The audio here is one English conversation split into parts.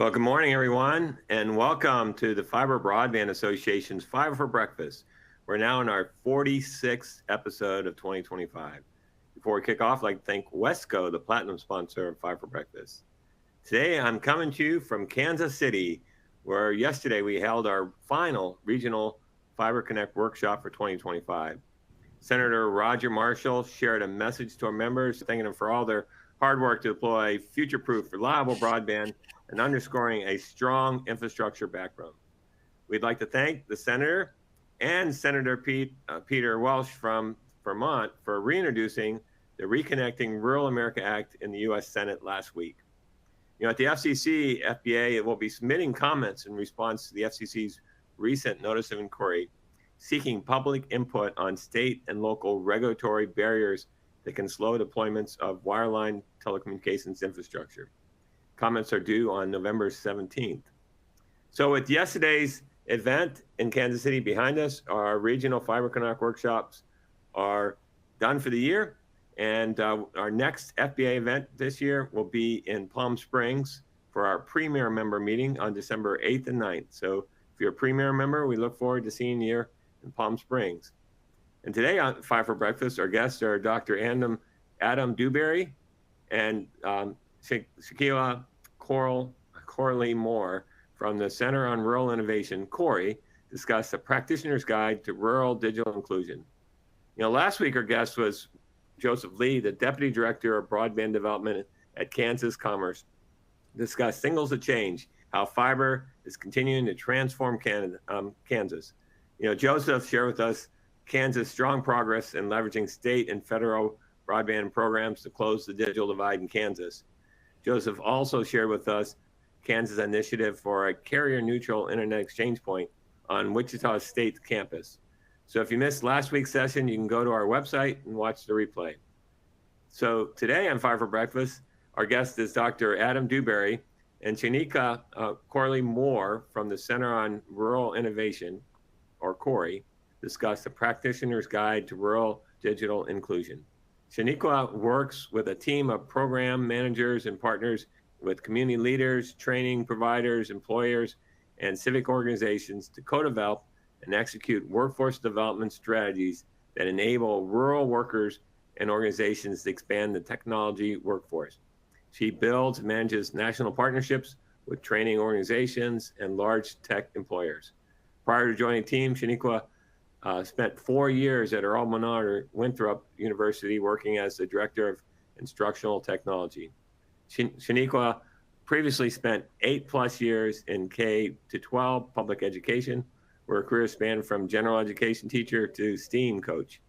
Well, good morning, everyone, and welcome to the Fiber Broadband Association's Fiber for Breakfast. We're now in our 46th episode of 2025. Before we kick off, I'd like to thank Wesco, the platinum sponsor of Fiber for Breakfast. Today, I'm coming to you from Kansas City, where yesterday we held our final regional Fiber Connect workshop for 2025. Senator Roger Marshall shared a message to our members, thanking them for all their hard work to deploy future-proof, reliable broadband and underscoring a strong infrastructure backbone. We'd like to thank the Senator and Senator Peter Welch from Vermont for reintroducing the Reconnecting Rural America Act in the U.S. Senate last week. At the FCC, FBA will be submitting comments in response to the FCC's recent notice of inquiry, seeking public input on state and local regulatory barriers that can slow deployments of wireline telecommunications infrastructure. Comments are due on November 17th. So with yesterday's event in Kansas City behind us, our regional Fiber Connect workshops are done for the year. And our next FBA event this year will be in Palm Springs for our Premier member meeting on December 8th and 9th. So if you're a Premier member, we look forward to seeing you in Palm Springs. And today on Five for Breakfast, our guests are Dr. Adam Dewbury and Shaniqua Corley-Moore from the Center on Rural Innovation, CORI, discuss the Practitioner's Guide to Rural Digital Inclusion. Last week our guest was Joseph Lee, the Deputy Director of Broadband Development at Kansas Commerce, discussed Signals of Change, how fiber is continuing to transform Kansas. Joseph shared with us Kansas' strong progress in leveraging state and federal broadband programs to close the digital divide in Kansas. Joseph also shared with us Kansas' initiative for a carrier-neutral internet exchange point on Wichita State's campus. So if you missed last week's session, you can go to our website and watch the replay. So today on Five for Breakfast, our guest is Dr. Adam Dewbury and Shaniqua Corley-Moore from the Center on Rural Innovation, or CORI, discuss the Practitioner's Guide to Rural Digital Inclusion. Shaniqua works with a team of program managers and partners with community leaders, training providers, employers, and civic organizations to co-develop and execute workforce development strategies that enable rural workers and organizations to expand the technology workforce. She builds and manages national partnerships with training organizations and large tech employers. Prior to joining the team, Shaniqua spent 4 years at her alma mater, Winthrop University, working as the Director of Instructional Technology. Shaniqua previously spent 8+ years in K-12 public education, where her career spanned from general education teacher to STEAM coach.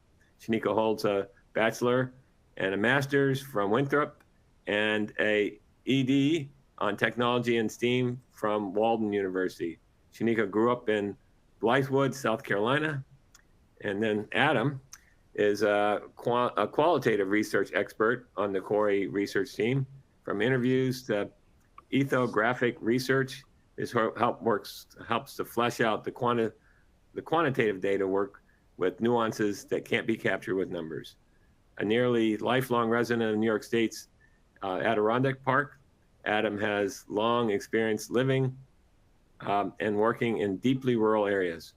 Shaniqua holds a bachelor and a master's from Winthrop and a ED on technology and STEAM from Walden University. Shaniqua grew up in Blythewood, South Carolina. And then Adam is a qualitative research expert on the CORI research team. From interviews to ethnographic research, his helps to flesh out the quantitative data work with nuances that can't be captured with numbers. A nearly lifelong resident of New York State's Adirondack Park, Adam has long experience living and working in deeply rural areas.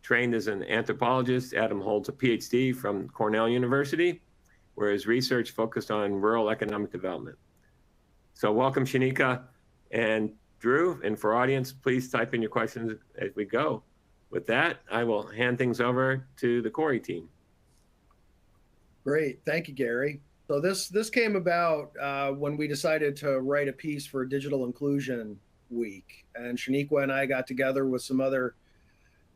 Trained as an anthropologist, Adam holds a Ph.D. from Cornell University, where his research focused on rural economic development. So welcome, Shaniqua and Drew. And for audience, please type in your questions as we go. With that, I will hand things over to the CORI team. Great. Thank you, Gary. So this came about when we decided to write a piece for Digital Inclusion Week. And Shaniqua and I got together with some other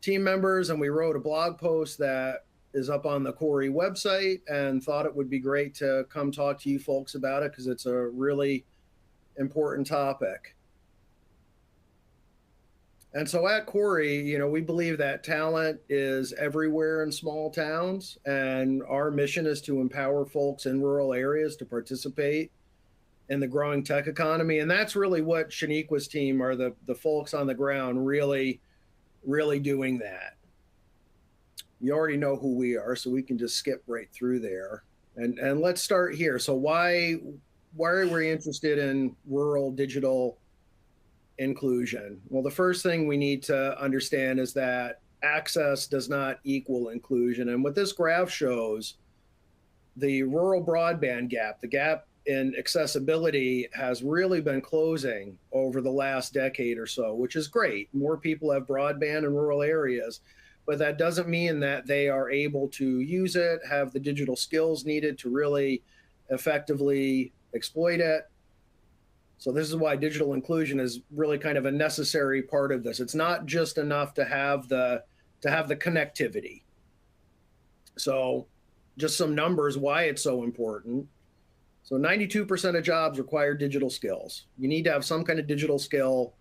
team members, and we wrote a blog post that is up on the CORI website, and thought it would be great to come talk to you folks about it because it's a really important topic. And so at CORI, we believe that talent is everywhere in small towns, and our mission is to empower folks in rural areas to participate in the growing tech economy. And that's really what Shaniqua's team are, the folks on the ground really doing that. You already know who we are, so we can just skip right through there. And let's start here. So why are we interested in rural digital inclusion? Well, the first thing we need to understand is that access does not equal inclusion. And what this graph shows, the rural broadband gap, the gap in accessibility has really been closing over the last decade or so, which is great. More people have broadband in rural areas, but that doesn't mean that they are able to use it, have the digital skills needed to really effectively exploit it. So this is why digital inclusion is really kind of a necessary part of this. It's not just enough to have the connectivity. So just some numbers why it's so important. So 92% of jobs require digital skills. You need to have some kind of digital skill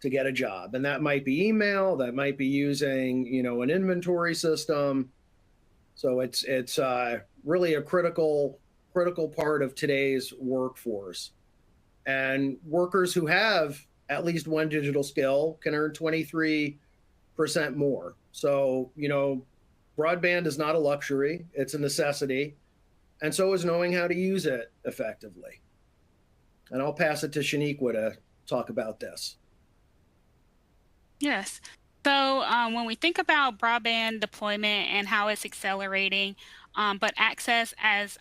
to get a job. And that might be email, that might be using, an inventory system. So it's really a critical part of today's workforce. And workers who have at least one digital skill can earn 23% more. So, broadband is not a luxury, it's a necessity. And so is knowing how to use it effectively. And I'll pass it to Shaniqua to talk about this. Yes. So when we think about broadband deployment and how it's accelerating, but access, as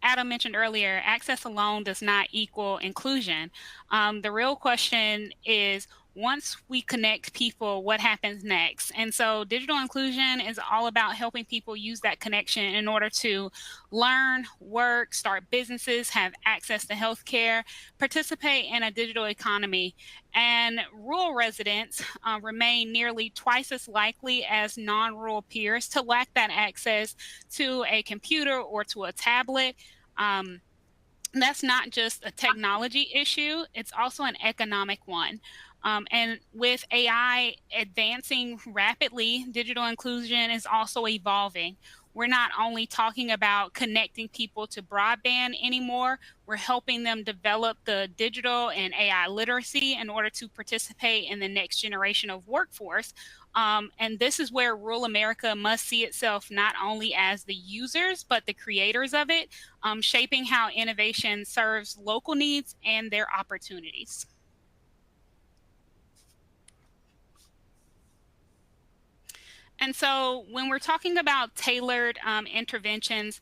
Adam mentioned earlier, access alone does not equal inclusion. The real question is, once we connect people, what happens next? And so digital inclusion is all about helping people use that connection in order to learn, work, start businesses, have access to healthcare, participate in a digital economy. And rural residents remain nearly twice as likely as non-rural peers to lack that access to a computer or to a tablet. That's not just a technology issue, it's also an economic one. And with AI advancing rapidly, digital inclusion is also evolving. We're not only talking about connecting people to broadband anymore, we're helping them develop the digital and AI literacy in order to participate in the next generation of workforce. And this is where rural America must see itself not only as the users, but the creators of it, shaping how innovation serves local needs and their opportunities. And so when we're talking about tailored interventions,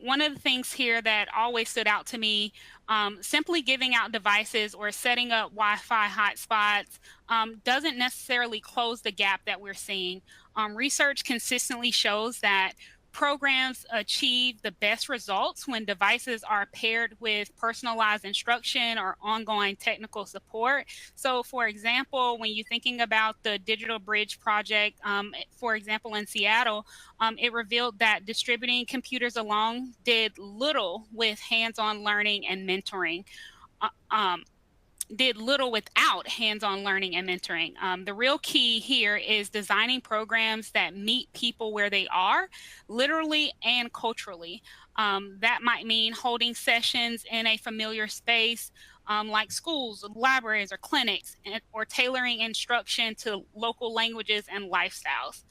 one of the things here that always stood out to me, simply giving out devices or setting up Wi-Fi hotspots doesn't necessarily close the gap that we're seeing. Research consistently shows that programs achieve the best results when devices are paired with personalized instruction or ongoing technical support. So for example, when you're thinking about the Digital Bridge Project, for example, in Seattle, it revealed that distributing computers alone did little with hands-on learning and mentoring. Did little without hands-on learning and mentoring. The real key here is designing programs that meet people where they are, literally and culturally. That might mean holding sessions in a familiar space, like schools, libraries, or clinics, or tailoring instruction to local languages and lifestyles.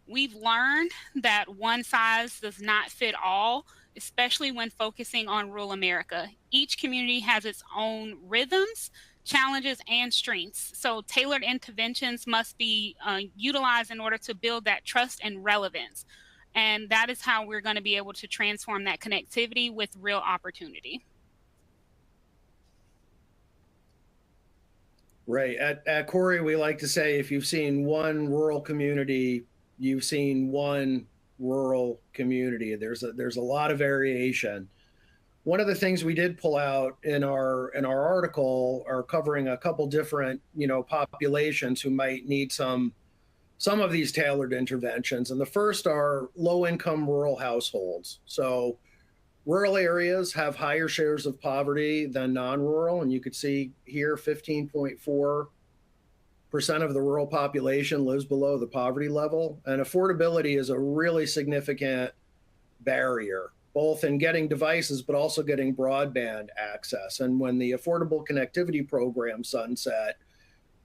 We've learned that one size does not fit all, especially when focusing on rural America. Each community has its own rhythms, challenges, and strengths. So tailored interventions must be utilized in order to build that trust and relevance. And that is how we're going to be able to transform that connectivity with real opportunity. Right. At Corey, we like to say, if you've seen one rural community, you've seen one rural community. There's a lot of variation. One of the things we did pull out in our article are covering a couple different populations who might need some of these tailored interventions. And the first are low-income rural households. So rural areas have higher shares of poverty than non-rural, and you could see here 15.4% of the rural population lives below the poverty level. And affordability is a really significant barrier, both in getting devices, but also getting broadband access. And when the Affordable Connectivity Program sunset,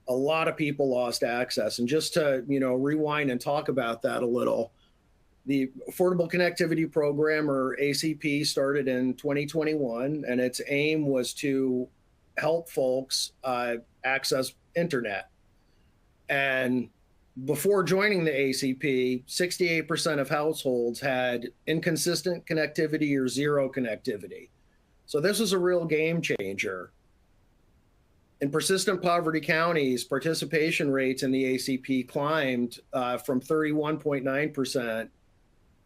a lot of people lost access. And just to, rewind and talk about that a little, the Affordable Connectivity Program, or ACP, started in 2021, and its aim was to help folks access internet. And before joining the ACP, 68% of households had inconsistent connectivity or zero connectivity. So this was a real game changer. In persistent poverty counties, participation rates in the ACP climbed from 31.9%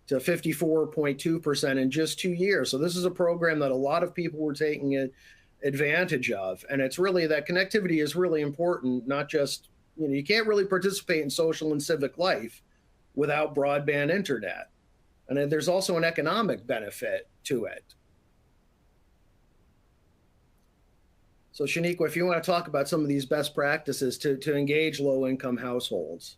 to 54.2% in just 2 years. So this is a program that a lot of people were taking advantage of. And it's really, that connectivity is really important, not just, you can't really participate in social and civic life without broadband internet. And then there's also an economic benefit to it. So Shaniqua, if you want to talk about some of these best practices to engage low-income households.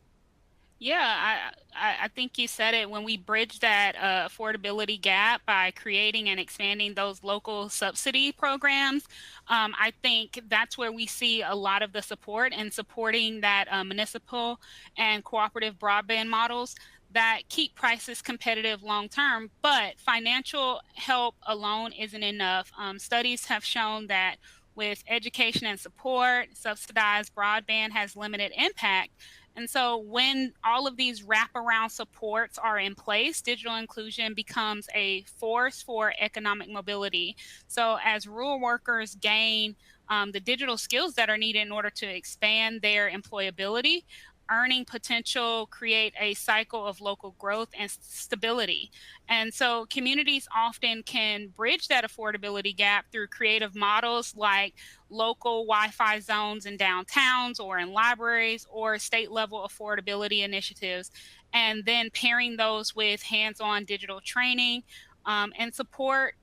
Yeah, I think you said it. When we bridge that affordability gap by creating and expanding those local subsidy programs, I think that's where we see a lot of the support and supporting that municipal and cooperative broadband models that keep prices competitive long term. But financial help alone isn't enough. Studies have shown that with education and support, subsidized broadband has limited impact. And so when all of these wraparound supports are in place, digital inclusion becomes a force for economic mobility. So as rural workers gain the digital skills that are needed in order to expand their employability, earning potential create a cycle of local growth and stability. And so communities often can bridge that affordability gap through creative models like local Wi-Fi zones in downtowns or in libraries, or state level affordability initiatives, and then pairing those with hands-on digital training and support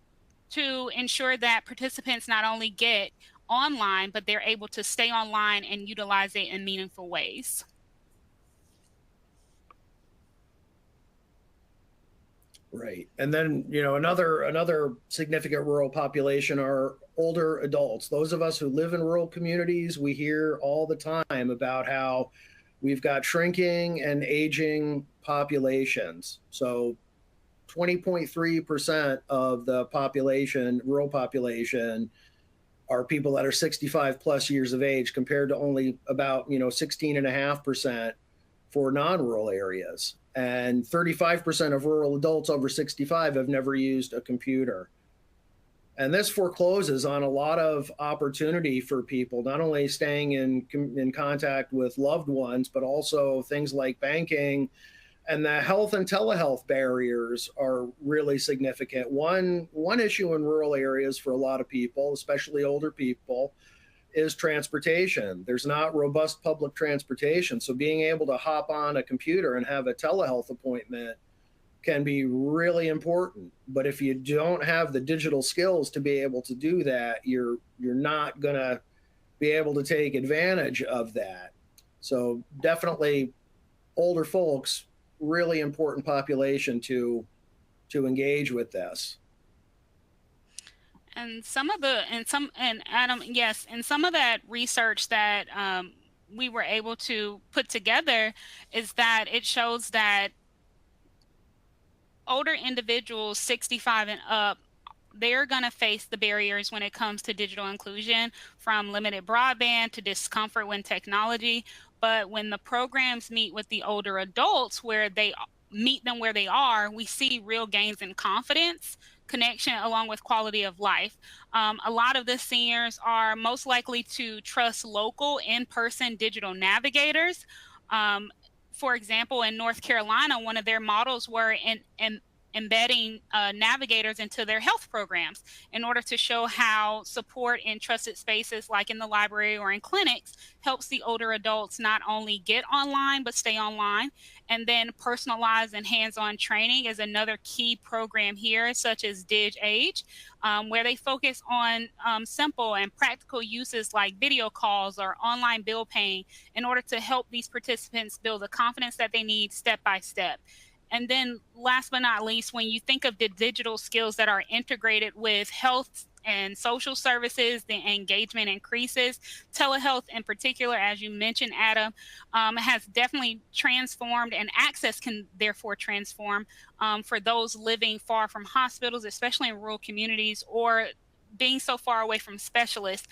to ensure that participants not only get online, but they're able to stay online and utilize it in meaningful ways. Right. And then, another significant rural population are older adults. Those of us who live in rural communities, we hear all the time about how we've got shrinking and aging populations. So 20.3% of the population, rural population, are people that are 65 plus years of age, compared to only about 16.5% for non-rural areas. And 35% of rural adults over 65 have never used a computer. And this forecloses on a lot of opportunity for people, not only staying in contact with loved ones, but also things like banking. And the health and telehealth barriers are really significant. One issue in rural areas for a lot of people, especially older people, is transportation. There's not robust public transportation. So being able to hop on a computer and have a telehealth appointment can be really important. But if you don't have the digital skills to be able to do that, you're not going to be able to take advantage of that. So definitely older folks, really important population to engage with this. And Adam, yes, and some of that research that we were able to put together is that it shows that older individuals 65 and up, they're going to face the barriers when it comes to digital inclusion, from limited broadband to discomfort with technology. But when the programs meet with the older adults, where they meet them where they are, we see real gains in confidence, connection, along with quality of life. A lot of the seniors are most likely to trust local in-person digital navigators. For example, in North Carolina, one of their models were embedding navigators into their health programs in order to show how support in trusted spaces like in the library or in clinics helps the older adults not only get online but stay online. And then personalized and hands-on training is another key program here, such as DigAge, where they focus on simple and practical uses like video calls or online bill paying in order to help these participants build the confidence that they need step by step. And then last but not least, when you think of the digital skills that are integrated with health and social services, the engagement increases. Telehealth in particular, as you mentioned, Adam, has definitely transformed, and access can therefore transform for those living far from hospitals, especially in rural communities, or being so far away from specialists.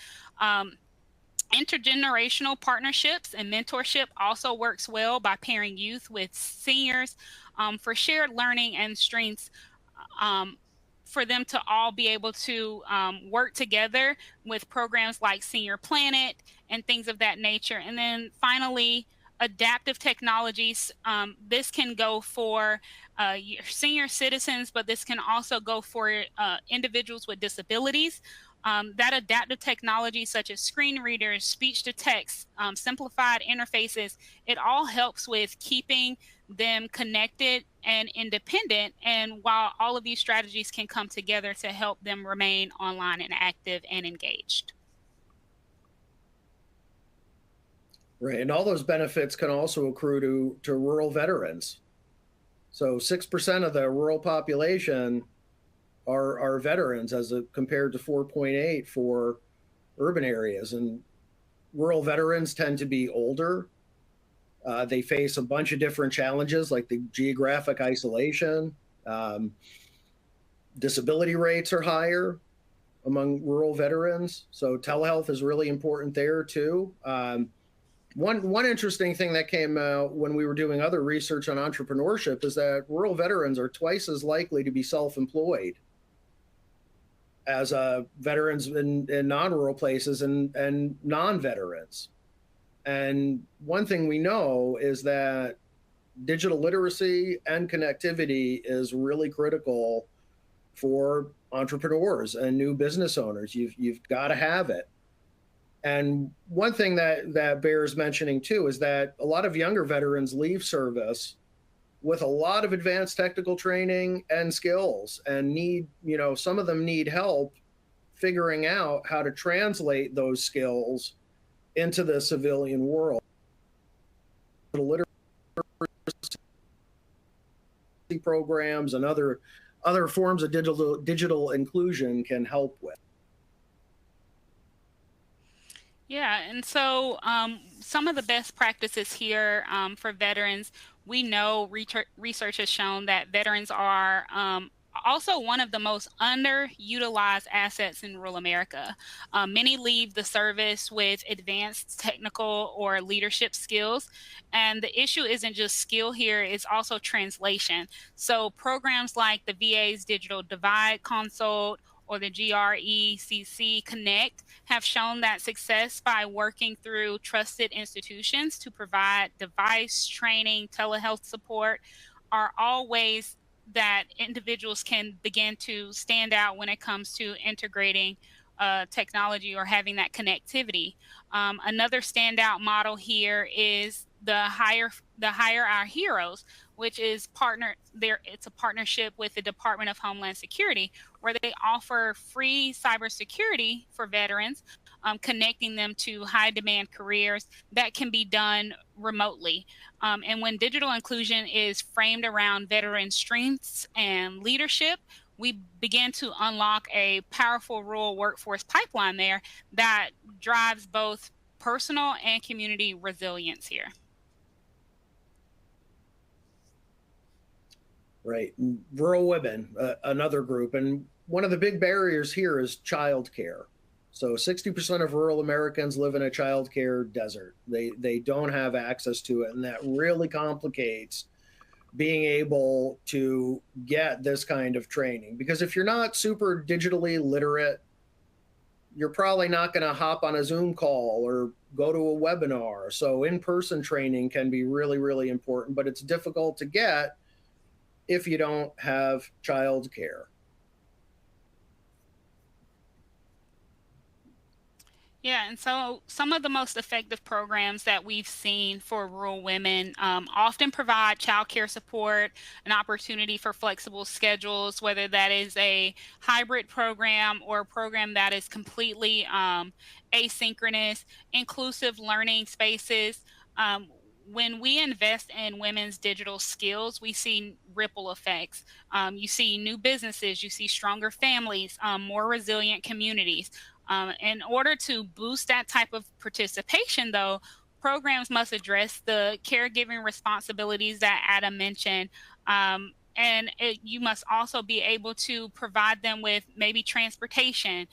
Intergenerational partnerships and mentorship also works well by pairing youth with seniors for shared learning and strengths, um, for them to all be able to work together with programs like Senior Planet and things of that nature. And then finally, adaptive technologies. This can go for your senior citizens, but this can also go for individuals with disabilities. That adaptive technology, such as screen readers, speech to text, simplified interfaces, it all helps with keeping them connected and independent. And while all of these strategies can come together to help them remain online and active and engaged. Right. And all those benefits can also accrue to rural veterans. So 6% of the rural population are veterans compared to 4.8 for urban areas. And rural veterans tend to be older. They face a bunch of different challenges like the geographic isolation. Disability rates are higher among rural veterans. So telehealth is really important there too. One interesting thing that came out when we were doing other research on entrepreneurship is that rural veterans are twice as likely to be self-employed as veterans in non-rural places and non-veterans. And one thing we know is that digital literacy and connectivity is really critical for entrepreneurs and new business owners. You've got to have it. And one thing that bears mentioning too is that a lot of younger veterans leave service with a lot of advanced technical training and skills and some of them need help figuring out how to translate those skills into the civilian world. Literacy programs and other forms of digital inclusion can help with. Yeah, and so some of the best practices here for veterans, we know research has shown that veterans are also one of the most underutilized assets in rural America. Many leave the service with advanced technical or leadership skills. And the issue isn't just skill here, it's also translation. So programs like the VA's Digital Divide Consult or the GRECC Connect have shown that success by working through trusted institutions to provide device training, telehealth support are all ways that individuals can begin to stand out when it comes to integrating technology or having that connectivity. Another standout model here is the Hire Our Heroes, which is it's a partnership with the Department of Homeland Security, where they offer free cybersecurity for veterans, connecting them to high demand careers that can be done remotely. And when digital inclusion is framed around veteran strengths and leadership, we begin to unlock a powerful rural workforce pipeline there that drives both personal and community resilience here. Right. Rural women, another group. And one of the big barriers here is childcare. So 60% of rural Americans live in a childcare desert. They don't have access to it. And that really complicates being able to get this kind of training. Because if you're not super digitally literate, you're probably not going to hop on a Zoom call or go to a webinar. So in-person training can be really, really important, but it's difficult to get if you don't have childcare. Yeah, and so some of the most effective programs that we've seen for rural women often provide childcare support, an opportunity for flexible schedules, whether that is a hybrid program or a program that is completely asynchronous, inclusive learning spaces. When we invest in women's digital skills, we see ripple effects. You see new businesses, you see stronger families, more resilient communities. In order to boost that type of participation, though, programs must address the caregiving responsibilities that Adam mentioned. You must also be able to provide them with maybe transportation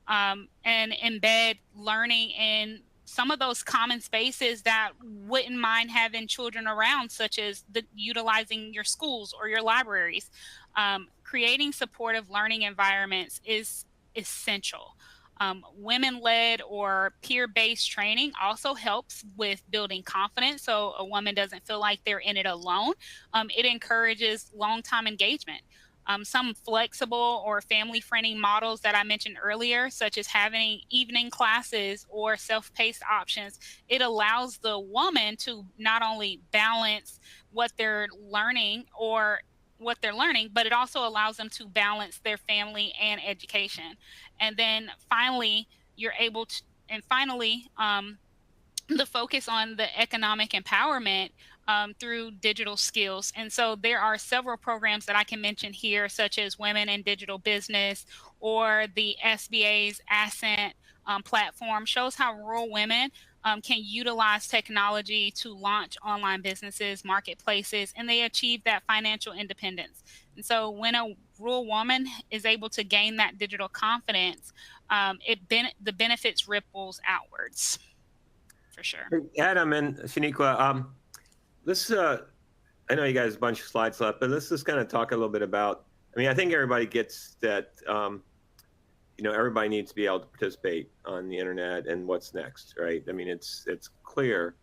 and embed learning in some of those common spaces that wouldn't mind having children around, such as utilizing your schools or your libraries. Creating supportive learning environments is essential. Women-led or peer-based training also helps with building confidence, so a woman doesn't feel like they're in it alone. It encourages long-time engagement. Some flexible or family-friendly models that I mentioned earlier, such as having evening classes or self-paced options, it allows the woman to not only balance what they're learning, but it also allows them to balance their family and education. And then finally, you're able to, and finally, the focus on the economic empowerment through digital skills. And so there are several programs that I can mention here, such as Women in Digital Business, or the SBA's Ascent platform shows how rural women can utilize technology to launch online businesses, marketplaces, and they achieve that financial independence. And so when a rural woman is able to gain that digital confidence, the benefits ripples outwards. For sure. Adam and Shaniqua, let's, I know you guys have a bunch of slides left, but let's just kind of talk a little bit about, I mean, I think everybody gets that, everybody needs to be able to participate on the internet and what's next, right? I mean, it's clear,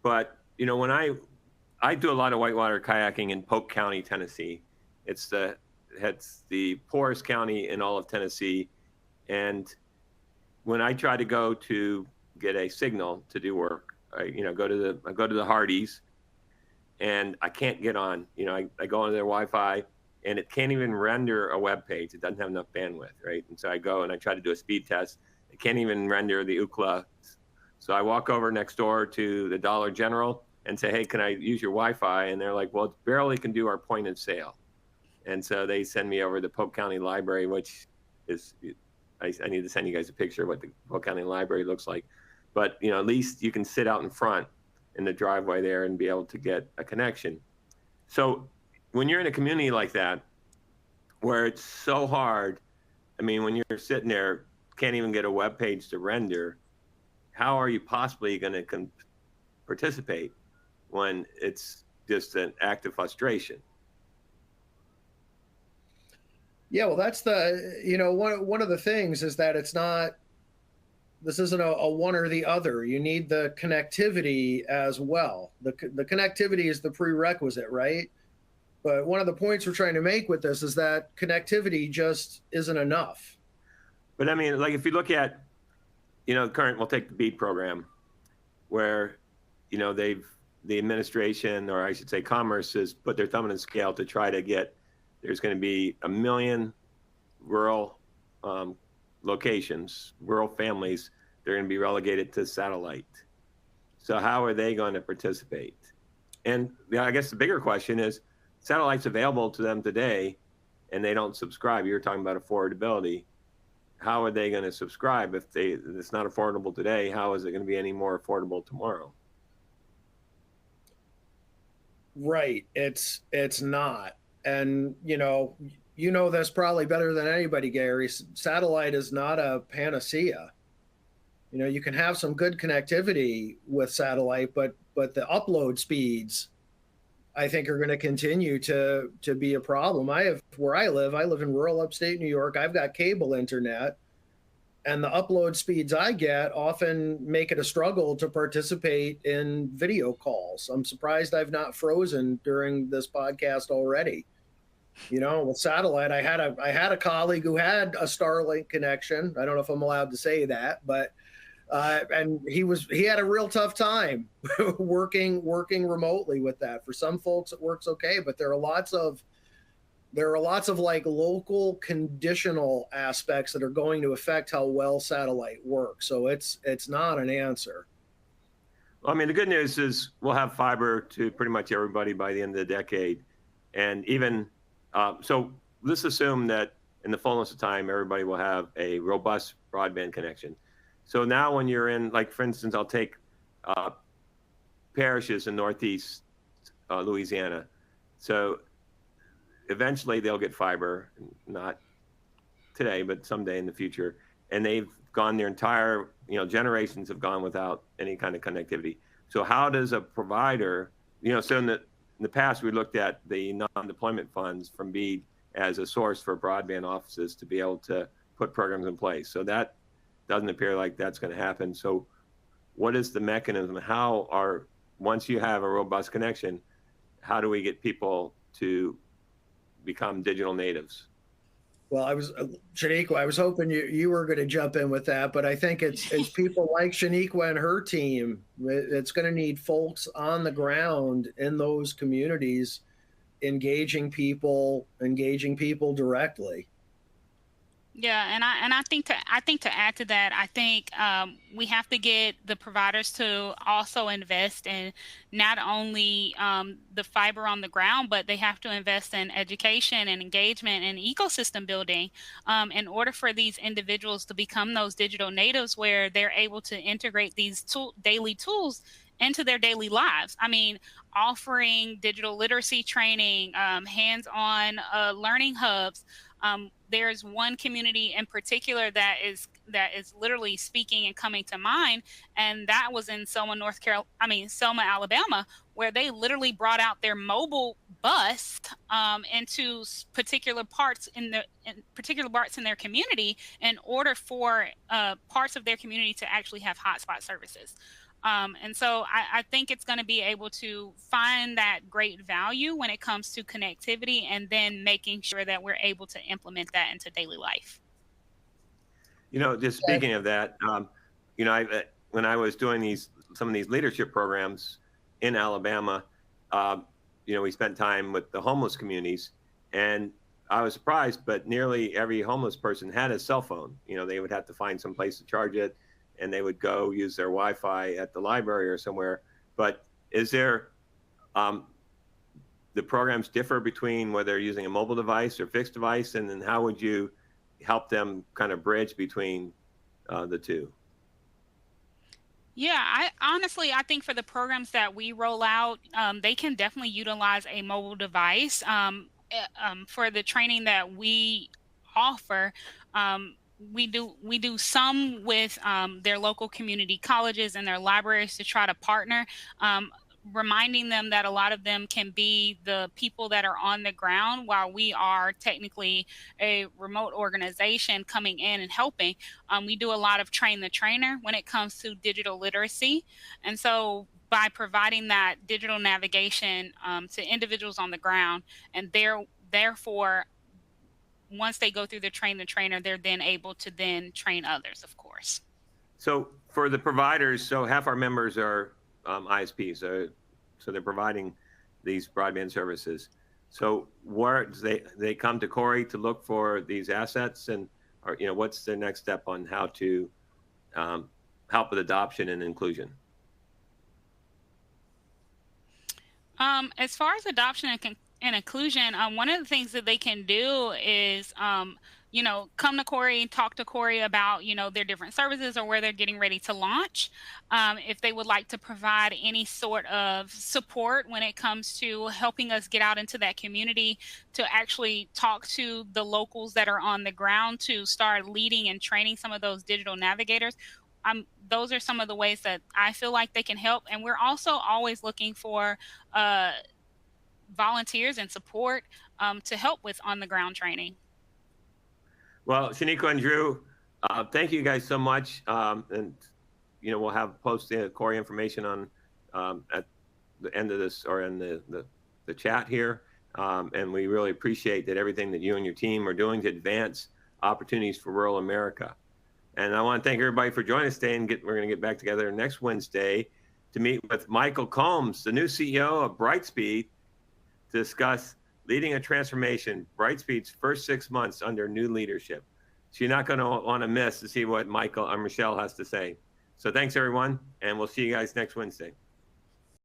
but, when I do a lot of whitewater kayaking in Polk County, Tennessee. It's the poorest county in all of Tennessee. And when I try to go to get a signal to do work, I go to the Hardys, and I can't get on. I go on their Wi-Fi, and it can't even render a web page. It doesn't have enough bandwidth, right? And so I go and I try to do a speed test. It can't even render the Ookla. So I walk over next door to the Dollar General and say, hey, can I use your Wi-Fi? And they're like, well, it barely can do our point of sale. And so they send me over to Polk County Library, which is, I need to send you guys a picture of what the Polk County Library looks like. But, at least you can sit out in front in the driveway there and be able to get a connection. So when you're in a community like that, where it's so hard, I mean, when you're sitting there, can't even get a web page to render, how are you possibly going to participate when it's just an act of frustration? Yeah, well, that's one of the things is that this isn't a one or the other. You need the connectivity as well. The connectivity is the prerequisite, right? But one of the points we're trying to make with this is that connectivity just isn't enough. But I mean, like if you look at, we'll take the BEAD program, where, the administration, or I should say Commerce, has put their thumb on the scale to try to get, there's going to be 1 million rural locations, rural families, they're going to be relegated to satellite. So how are they going to participate? And I guess the bigger question is, satellite's available to them today and they don't subscribe. You're talking about affordability. How are they going to subscribe if it's not affordable today? How is it going to be any more affordable tomorrow? Right. It's not. And, this probably better than anybody, Gary. Satellite is not a panacea. You can have some good connectivity with satellite, but the upload speeds, I think, are going to continue to be a problem. Where I live in rural upstate New York. I've got cable internet, and the upload speeds I get often make it a struggle to participate in video calls. I'm surprised I've not frozen during this podcast already. With satellite, I had a colleague who had a Starlink connection. I don't know if I'm allowed to say that, but and he had a real tough time working remotely with that. For some folks, it works okay, but there are lots of like local conditional aspects that are going to affect how well satellite works. So it's not an answer. Well, I mean, the good news is we'll have fiber to pretty much everybody by the end of the decade, and even so, let's assume that in the fullness of time, everybody will have a robust broadband connection. So now when you're in, like, for instance, I'll take parishes in Northeast Louisiana. So eventually they'll get fiber, not today, but someday in the future. and they've gone their entire, generations have gone without any kind of connectivity. So how does a provider, so in the past, we looked at the non-deployment funds from BEAD as a source for broadband offices to be able to put programs in place. So that doesn't appear like that's going to happen. So what is the mechanism? Once you have a robust connection, how do we get people to become digital natives? Well, Shaniqua, I was hoping you were going to jump in with that, but I think it's people like Shaniqua and her team. It's going to need folks on the ground in those communities, engaging people directly. Yeah, and I think to add to that, I think we have to get the providers to also invest in not only the fiber on the ground, but they have to invest in education and engagement and ecosystem building in order for these individuals to become those digital natives where they're able to integrate these daily tools into their daily lives. I mean, offering digital literacy training, hands-on learning hubs. There's one community in particular that is literally speaking and coming to mind, and that was in Selma, Alabama, where they literally brought out their mobile bus into particular parts in their community in order for parts of their community to actually have hotspot services. And so I think it's going to be able to find that great value when it comes to connectivity, and then making sure that we're able to implement that into daily life. Just speaking of that, when I was doing some of these leadership programs in Alabama, we spent time with the homeless communities, and I was surprised, but nearly every homeless person had a cell phone. They would have to find some place to charge it, and they would go use their Wi-Fi at the library or somewhere. But is there, the programs differ between whether they're using a mobile device or fixed device, and then how would you help them kind of bridge between the two? Yeah, I think for the programs that we roll out, they can definitely utilize a mobile device. For the training that we offer, we do some with their local community colleges and their libraries to try to partner, reminding them that a lot of them can be the people that are on the ground while we are technically a remote organization coming in and helping. We do a lot of train the trainer when it comes to digital literacy. And so by providing that digital navigation to individuals on the ground, and therefore once they go through the train the trainer, they're then able to then train others, of course. So for the providers, so half our members are ISPs, so they're providing these broadband services. So where they come to Corey to look for these assets, and what's the next step on how to help with adoption and inclusion? As far as adoption and inclusion, one of the things that they can do is, come to Corey, talk to Corey about, their different services or where they're getting ready to launch. If they would like to provide any sort of support when it comes to helping us get out into that community, to actually talk to the locals that are on the ground to start leading and training some of those digital navigators. Those are some of the ways that I feel like they can help. And we're also always looking for volunteers and support to help with on-the-ground training. Well, Shaniqua and Drew, thank you guys so much. And we'll have posted Corey information on at the end of this, or in the chat here. And we really appreciate that everything that you and your team are doing to advance opportunities for rural America. And I want to thank everybody for joining us today. And we're going to get back together next Wednesday to meet with Michael Combs, the new CEO of Brightspeed, to discuss leading a transformation, Brightspeed's first 6 months under new leadership. So you're not going to want to miss to see what Michael and Michelle has to say. So thanks, everyone, and we'll see you guys next Wednesday.